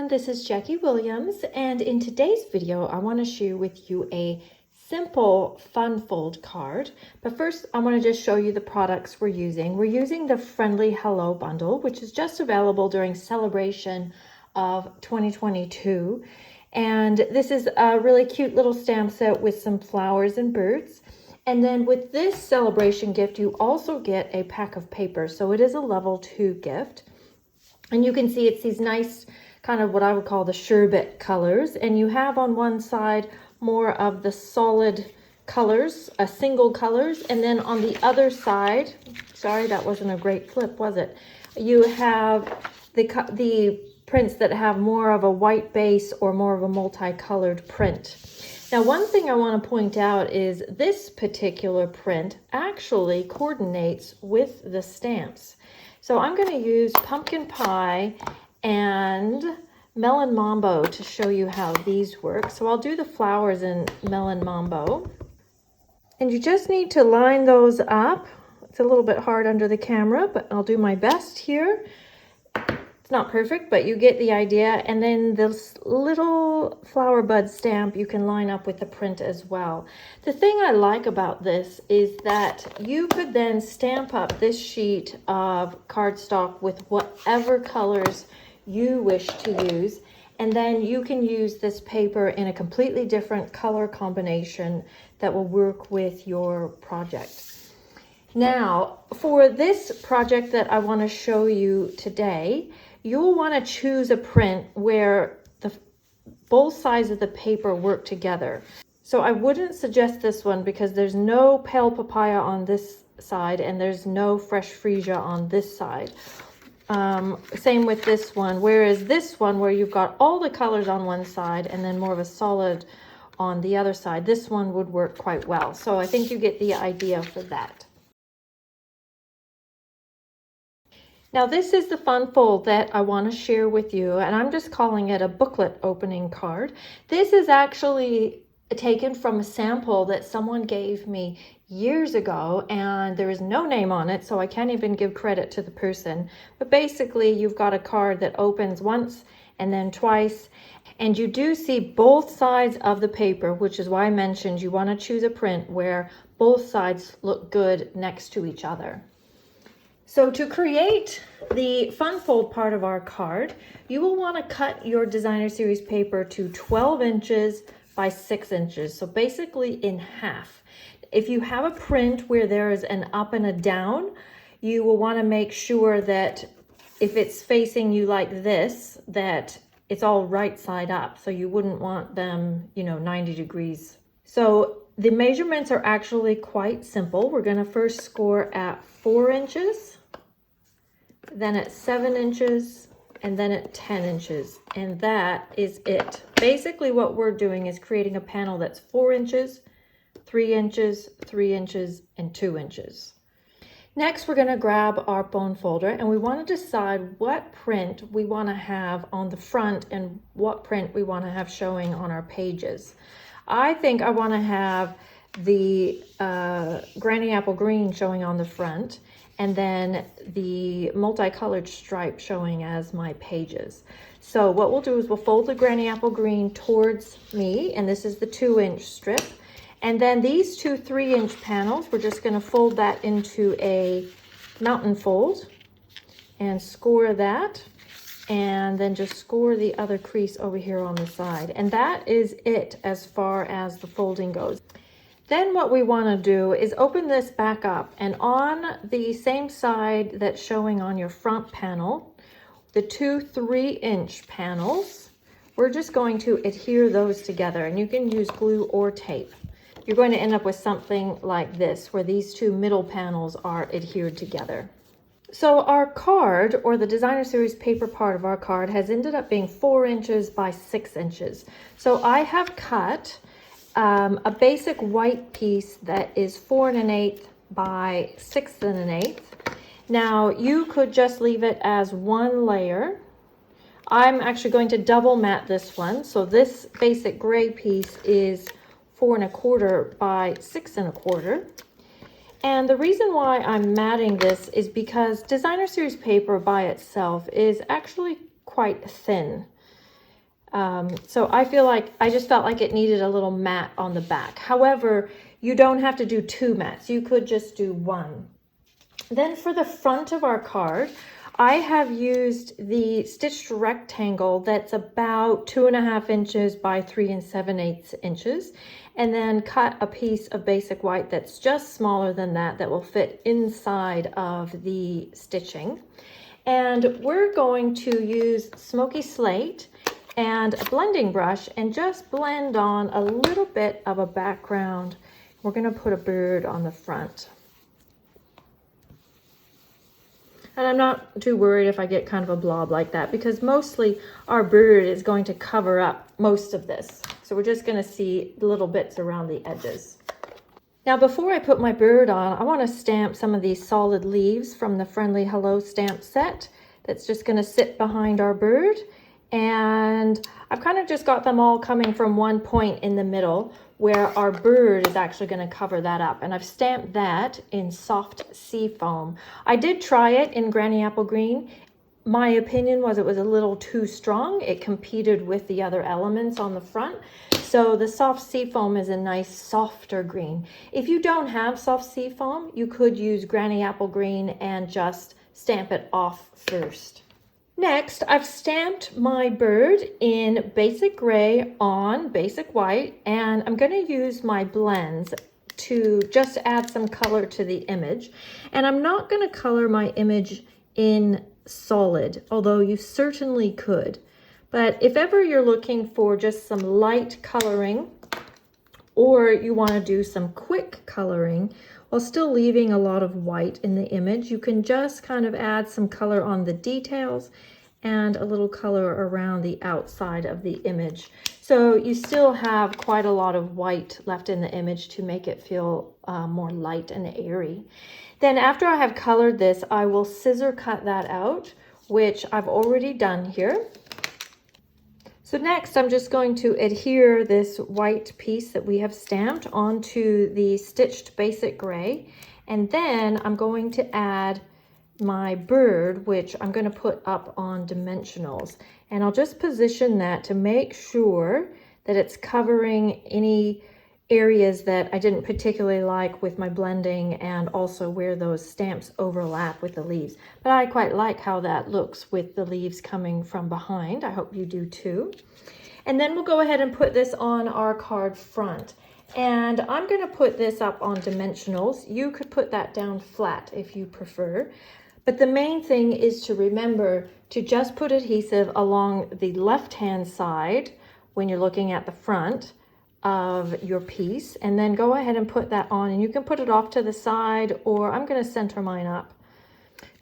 this is Jackie Williams, and in today's video I want to share with you a simple fun fold card. But first I want to just show you the products we're using. We're using the Friendly Hello bundle, which is just available during celebration of 2022, and this is a really cute little stamp set with some flowers and birds. And then with this celebration gift you also get a pack of paper, so it is a level 2 gift. And you can see it's these nice kind of what I would call the sherbet colors, and you have on one side more of the solid colors, single colors, and then on the other side, sorry that wasn't a great flip, was it? You have the prints that have more of a white base or more of a multicolored print. Now, one thing I want to point out is this particular print actually coordinates with the stamps. So I'm going to use Pumpkin Pie and Melon Mambo to show you how these work. So I'll do the flowers in Melon Mambo. And you just need to line those up. It's a little bit hard under the camera, but I'll do my best here. It's not perfect, but you get the idea. And then this little flower bud stamp you can line up with the print as well. The thing I like about this is that you could then stamp up this sheet of cardstock with whatever colors you wish to use, and then you can use this paper in a completely different color combination that will work with your project. Now, for this project that I want to show you today, you'll want to choose a print where both sides of the paper work together. So I wouldn't suggest this one because there's no pale papaya on this side and there's no fresh freesia on this side. Same with this one, whereas this one where you've got all the colors on one side and then more of a solid on the other side, this one would work quite well. So I think you get the idea for that. Now this is the fun fold that I want to share with you, and I'm just calling it a booklet opening card. This is actually taken from a sample that someone gave me years ago, and there is no name on it, so I can't even give credit to the person. But basically you've got a card that opens once and then twice, and you do see both sides of the paper, which is why I mentioned you want to choose a print where both sides look good next to each other. So to create the fun fold part of our card, you will want to cut your designer series paper to 12 inches by 6 inches. So basically in half. If you have a print where there is an up and a down, you will want to make sure that if it's facing you like this, that it's all right side up. So you wouldn't want them, 90 degrees. So the measurements are actually quite simple. We're going to first score at 4 inches, then at 7 inches, and then at 10 inches. And that is it. Basically what we're doing is creating a panel that's 4 inches, 3 inches, 3 inches, and 2 inches. Next, we're going to grab our bone folder, and we want to decide what print we want to have on the front and what print we want to have showing on our pages. I think I want to have the Granny Apple Green showing on the front, and then the multicolored stripe showing as my pages. So what we'll do is we'll fold the Granny Apple Green towards me, and this is the 2-inch strip. And then these two 3-inch panels, we're just going to fold that into a mountain fold and score that, and then just score the other crease over here on the side. And that is it as far as the folding goes. Then what we want to do is open this back up, and on the same side that's showing on your front panel, the two 3-inch panels, we're just going to adhere those together, and you can use glue or tape. You're going to end up with something like this, where these two middle panels are adhered together. So our card, or the designer series paper part of our card, has ended up being 4 inches by 6 inches. So I have cut a basic white piece that is 4 1/8 by 6 1/8. Now you could just leave it as one layer. I'm actually going to double mat this one. So this basic gray piece is 4 1/4 by 6 1/4. And the reason why I'm matting this is because designer series paper by itself is actually quite thin. So I just felt like it needed a little mat on the back. However, you don't have to do 2 mats. You could just do 1. Then for the front of our card, I have used the stitched rectangle that's about 2.5 inches by 3 7/8 inches, and then cut a piece of basic white that's just smaller than that will fit inside of the stitching. And we're going to use smoky slate and a blending brush and just blend on a little bit of a background. We're going to put a bird on the front. And I'm not too worried if I get kind of a blob like that, because mostly our bird is going to cover up most of this. So we're just going to see little bits around the edges. Now, before I put my bird on, I want to stamp some of these solid leaves from the Friendly Hello stamp set. That's just going to sit behind our bird. And I've kind of just got them all coming from one point in the middle where our bird is actually going to cover that up. And I've stamped that in soft sea foam. I did try it in Granny Apple Green. My opinion was it was a little too strong. It competed with the other elements on the front. So the soft sea foam is a nice softer green. If you don't have soft sea foam, you could use Granny Apple Green and just stamp it off first. Next, I've stamped my bird in basic gray on basic white, and I'm going to use my blends to just add some color to the image. And I'm not going to color my image in solid, although you certainly could. But if ever you're looking for just some light coloring, or you want to do some quick coloring while still leaving a lot of white in the image, you can just kind of add some color on the details and a little color around the outside of the image. So you still have quite a lot of white left in the image to make it feel more light and airy. Then after I have colored this, I will scissor cut that out, which I've already done here. So next, I'm just going to adhere this white piece that we have stamped onto the stitched basic gray. And then I'm going to add my bird, which I'm going to put up on dimensionals. And I'll just position that to make sure that it's covering any areas that I didn't particularly like with my blending, and also where those stamps overlap with the leaves. But I quite like how that looks with the leaves coming from behind. I hope you do too. And then we'll go ahead and put this on our card front. And I'm going to put this up on dimensionals. You could put that down flat if you prefer. But the main thing is to remember to just put adhesive along the left-hand side when you're looking at the front of your piece, and then go ahead and put that on, and you can put it off to the side, or I'm going to center mine up.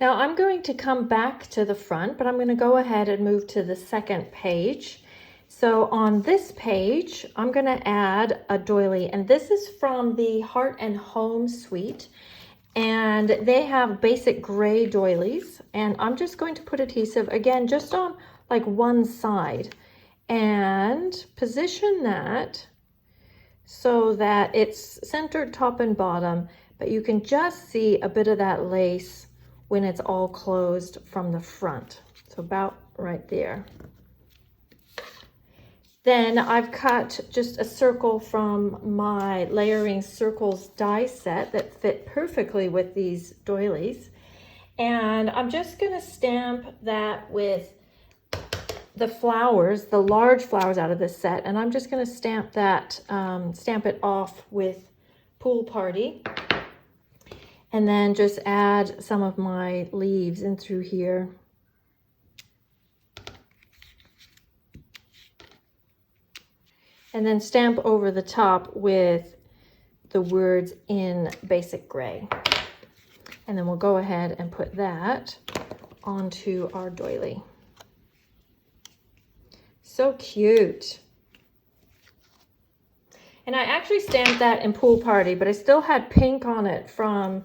Now I'm going to come back to the front, but I'm going to go ahead and move to the second page. So on this page, I'm going to add a doily, and this is from the Heart and Home suite, and they have basic gray doilies, and I'm just going to put adhesive again just on like one side and position that so that it's centered top and bottom, but you can just see a bit of that lace when it's all closed from the front. So about right there. Then I've cut just a circle from my Layering Circles die set that fit perfectly with these doilies. And I'm just going to stamp that with the flowers, the large flowers out of this set, and I'm just going to stamp that, stamp it off with Pool Party, and then just add some of my leaves in through here. And then stamp over the top with the words in basic gray. And then we'll go ahead and put that onto our doily. So cute. And I actually stamped that in Pool Party, but I still had pink on it from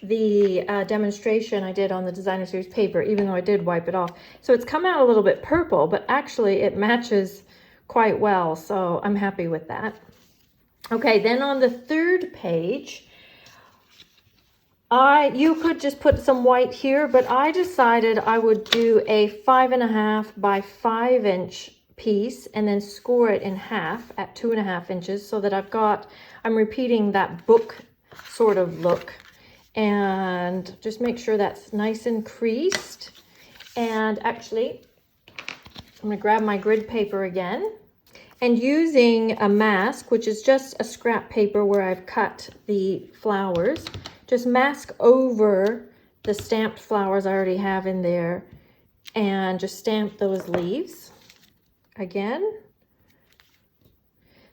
the demonstration I did on the Designer Series paper, even though I did wipe it off. So it's come out a little bit purple, but actually it matches quite well, so I'm happy with that. Okay, then on the third page, you could just put some white here, but I decided I would do a 5.5 by 5 inch piece and then score it in half at 2.5 inches so that I'm repeating that book sort of look. And just make sure that's nice and creased. And actually, I'm going to grab my grid paper again. And using a mask, which is just a scrap paper where I've cut the flowers, just mask over the stamped flowers I already have in there and just stamp those leaves again.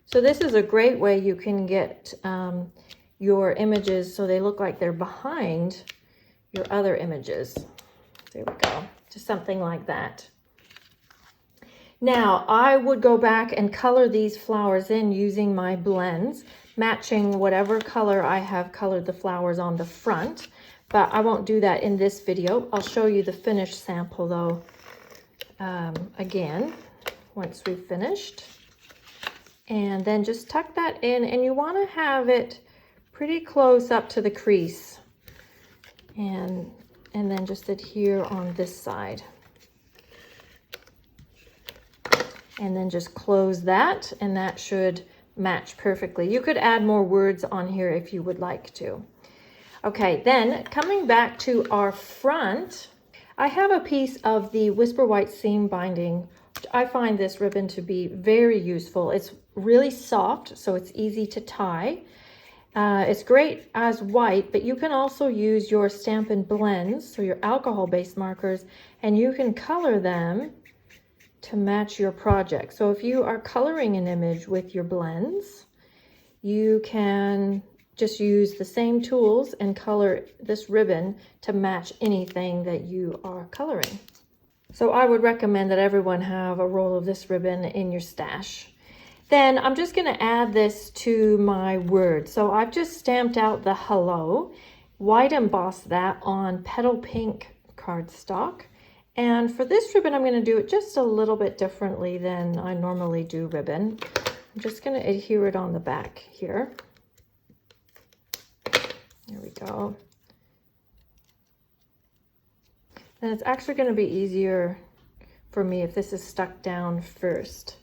So this is a great way you can get your images so they look like they're behind your other images. There we go, just something like that. Now, I would go back and color these flowers in using my blends, matching whatever color I have colored the flowers on the front, but I won't do that in this video. I'll show you the finished sample though, again, once we've finished. And then just tuck that in, and you want to have it pretty close up to the crease. And then just adhere on this side. And then just close that, and that should match perfectly. You could add more words on here if you would like to. Okay, then coming back to our front, I have a piece of the Whisper White seam binding. I find this ribbon to be very useful. It's really soft, so it's easy to tie. It's great as white, but you can also use your Stampin' Blends, so your alcohol-based markers, and you can color them to match your project. So if you are coloring an image with your blends, you can just use the same tools and color this ribbon to match anything that you are coloring. So I would recommend that everyone have a roll of this ribbon in your stash. Then I'm just going to add this to my words. So I've just stamped out the hello, white embossed that on petal pink cardstock. And for this ribbon, I'm going to do it just a little bit differently than I normally do ribbon. I'm just going to adhere it on the back here. There we go. And it's actually going to be easier for me if this is stuck down first.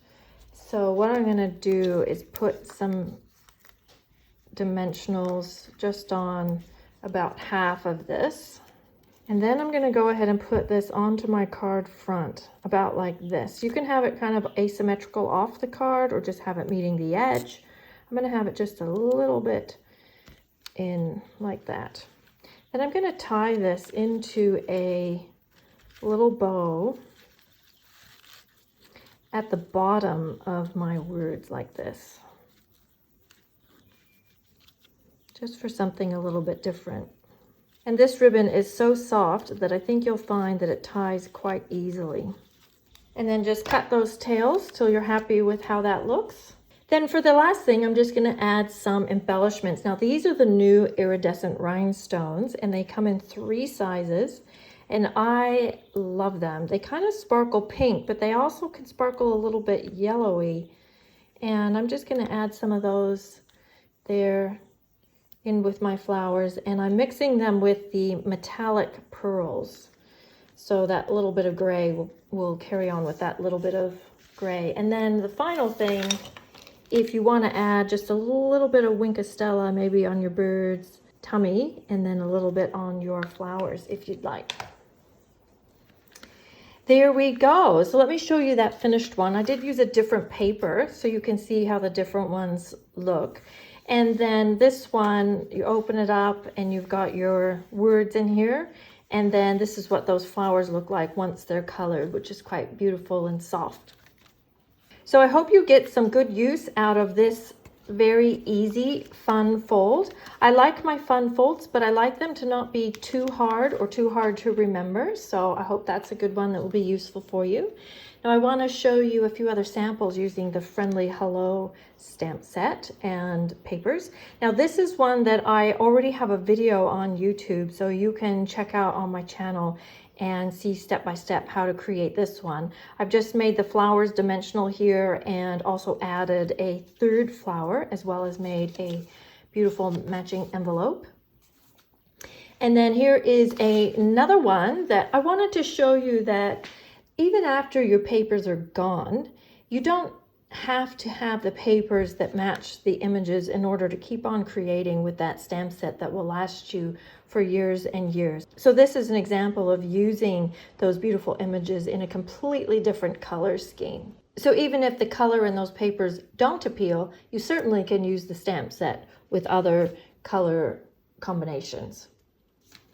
So what I'm going to do is put some dimensionals just on about half of this. And then I'm going to go ahead and put this onto my card front, about like this. You can have it kind of asymmetrical off the card or just have it meeting the edge. I'm going to have it just a little bit in like that. Then I'm going to tie this into a little bow at the bottom of my words like this, just for something a little bit different. And this ribbon is so soft that I think you'll find that it ties quite easily. And then just cut those tails till you're happy with how that looks. Then for the last thing, I'm just going to add some embellishments. Now these are the new iridescent rhinestones, and they come in 3 sizes, and I love them. They kind of sparkle pink, but they also can sparkle a little bit yellowy. And I'm just going to add some of those there in with my flowers, and I'm mixing them with the metallic pearls. So that little bit of gray will carry on with that little bit of gray. And then the final thing, if you want to add just a little bit of Wink of Stella, maybe on your bird's tummy, and then a little bit on your flowers if you'd like. There we go. So let me show you that finished one. I did use a different paper so you can see how the different ones look. And then this one, you open it up and you've got your words in here. And then this is what those flowers look like once they're colored, which is quite beautiful and soft. So I hope you get some good use out of this very easy, fun fold. I like my fun folds, but I like them to not be too hard or too hard to remember. So I hope that's a good one that will be useful for you. Now I want to show you a few other samples using the Friendly Hello stamp set and papers. Now this is one that I already have a video on YouTube, so you can check out on my channel and see step by step how to create this one. I've just made the flowers dimensional here and also added a 3rd flower, as well as made a beautiful matching envelope. And then here is another one that I wanted to show you that even after your papers are gone, You don't have to have the papers that match the images in order to keep on creating with that stamp set that will last you for years and years. So this is an example of using those beautiful images in a completely different color scheme. So even if the color in those papers don't appeal, you certainly can use the stamp set with other color combinations.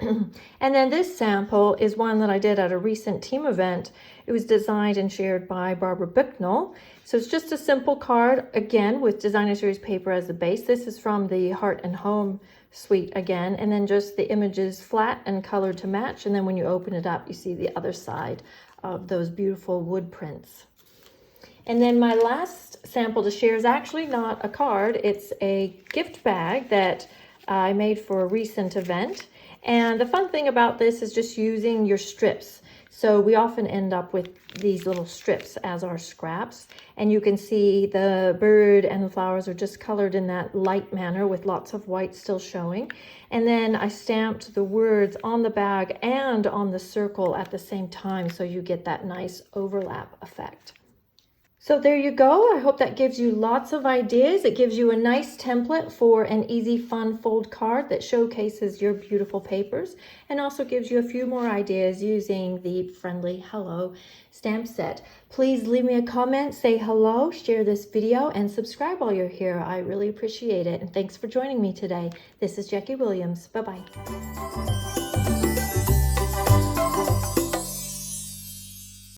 And then this sample is one that I did at a recent team event. It was designed and shared by Barbara Bicknell. So it's just a simple card, again, with designer series paper as the base. This is from the Heart and Home suite again, and then just the images flat and colored to match. And then when you open it up, you see the other side of those beautiful wood prints. And then my last sample to share is actually not a card. It's a gift bag that I made for a recent event. And the fun thing about this is just using your strips. So we often end up with these little strips as our scraps. And you can see the bird and the flowers are just colored in that light manner with lots of white still showing. And then I stamped the words on the bag and on the circle at the same time, so you get that nice overlap effect. So there you go. I hope that gives you lots of ideas. It gives you a nice template for an easy, fun fold card that showcases your beautiful papers, and also gives you a few more ideas using the friendly Hello stamp set. Please leave me a comment, say hello, share this video, and subscribe while you're here. I really appreciate it. And thanks for joining me today. This is Jackie Williams. Bye-bye.